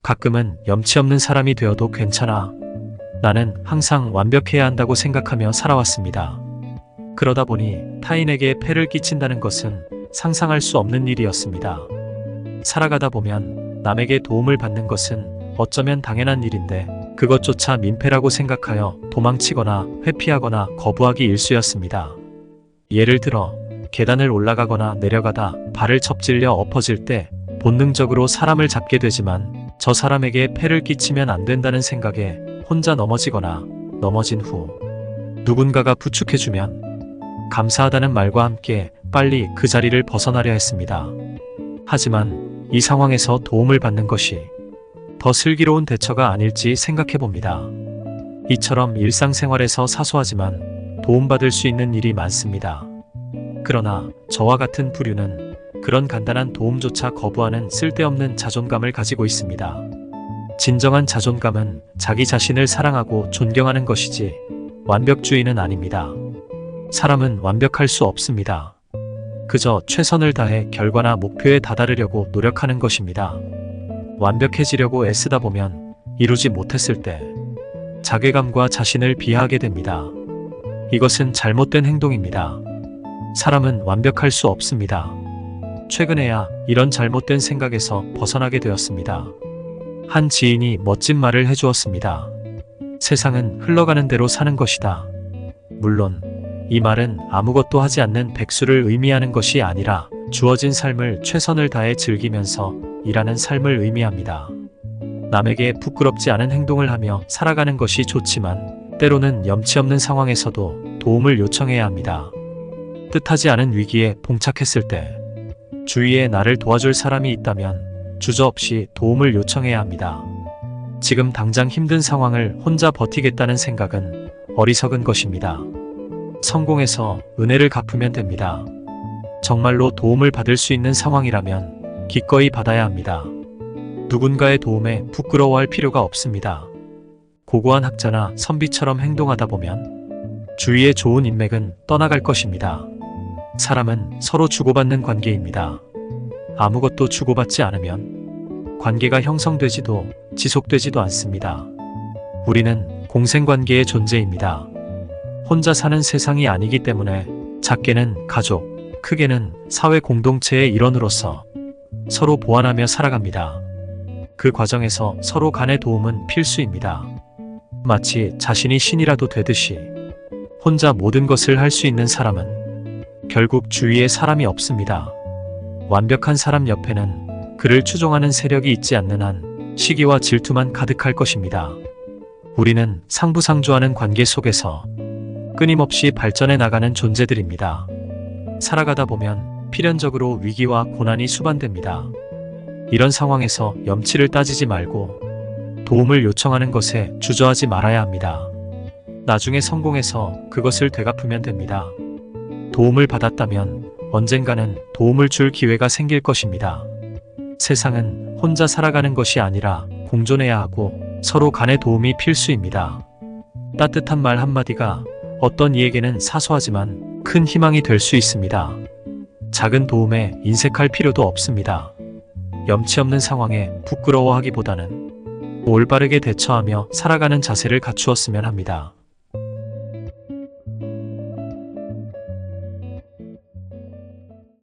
가끔은 염치 없는 사람이 되어도 괜찮아. 나는 항상 완벽해야 한다고 생각하며 살아왔습니다. 그러다 보니 타인에게 폐를 끼친다는 것은 상상할 수 없는 일이었습니다. 살아가다 보면 남에게 도움을 받는 것은 어쩌면 당연한 일인데 그것조차 민폐라고 생각하여 도망치거나 회피하거나 거부하기 일쑤였습니다. 예를 들어 계단을 올라가거나 내려가다 발을 첩질려 엎어질 때 본능적으로 사람을 잡게 되지만 저 사람에게 폐를 끼치면 안 된다는 생각에 혼자 넘어지거나 넘어진 후 누군가가 부축해주면 감사하다는 말과 함께 빨리 그 자리를 벗어나려 했습니다. 하지만 이 상황에서 도움을 받는 것이 더 슬기로운 대처가 아닐지 생각해봅니다. 이처럼 일상생활에서 사소하지만 도움받을 수 있는 일이 많습니다. 그러나 저와 같은 부류는 그런 간단한 도움조차 거부하는 쓸데없는 자존감을 가지고 있습니다. 진정한 자존감은 자기 자신을 사랑하고 존경하는 것이지 완벽주의는 아닙니다. 사람은 완벽할 수 없습니다. 그저 최선을 다해 결과나 목표에 다다르려고 노력하는 것입니다. 완벽해지려고 애쓰다 보면 이루지 못했을 때 자괴감과 자신을 비하하게 됩니다. 이것은 잘못된 행동입니다. 사람은 완벽할 수 없습니다. 최근에야 이런 잘못된 생각에서 벗어나게 되었습니다. 한 지인이 멋진 말을 해주었습니다. 세상은 흘러가는 대로 사는 것이다. 물론 이 말은 아무것도 하지 않는 백수를 의미하는 것이 아니라 주어진 삶을 최선을 다해 즐기면서 일하는 삶을 의미합니다. 남에게 부끄럽지 않은 행동을 하며 살아가는 것이 좋지만 때로는 염치 없는 상황에서도 도움을 요청해야 합니다. 뜻하지 않은 위기에 봉착했을 때 주위에 나를 도와줄 사람이 있다면 주저없이 도움을 요청해야 합니다. 지금 당장 힘든 상황을 혼자 버티겠다는 생각은 어리석은 것입니다. 성공해서 은혜를 갚으면 됩니다. 정말로 도움을 받을 수 있는 상황이라면 기꺼이 받아야 합니다. 누군가의 도움에 부끄러워할 필요가 없습니다. 고고한 학자나 선비처럼 행동하다 보면 주위의 좋은 인맥은 떠나갈 것입니다. 사람은 서로 주고받는 관계입니다. 아무것도 주고받지 않으면 관계가 형성되지도 지속되지도 않습니다. 우리는 공생관계의 존재입니다. 혼자 사는 세상이 아니기 때문에 작게는 가족, 크게는 사회 공동체의 일원으로서 서로 보완하며 살아갑니다. 그 과정에서 서로 간의 도움은 필수입니다. 마치 자신이 신이라도 되듯이 혼자 모든 것을 할 수 있는 사람은 결국 주위에 사람이 없습니다. 완벽한 사람 옆에는 그를 추종하는 세력이 있지 않는 한 시기와 질투만 가득할 것입니다. 우리는 상부상조하는 관계 속에서 끊임없이 발전해 나가는 존재들입니다. 살아가다 보면 필연적으로 위기와 고난이 수반됩니다. 이런 상황에서 염치를 따지지 말고 도움을 요청하는 것에 주저하지 말아야 합니다. 나중에 성공해서 그것을 되갚으면 됩니다. 도움을 받았다면 언젠가는 도움을 줄 기회가 생길 것입니다. 세상은 혼자 살아가는 것이 아니라 공존해야 하고 서로 간의 도움이 필수입니다. 따뜻한 말 한마디가 어떤 이에게는 사소하지만 큰 희망이 될 수 있습니다. 작은 도움에 인색할 필요도 없습니다. 염치 없는 상황에 부끄러워하기보다는 올바르게 대처하며 살아가는 자세를 갖추었으면 합니다.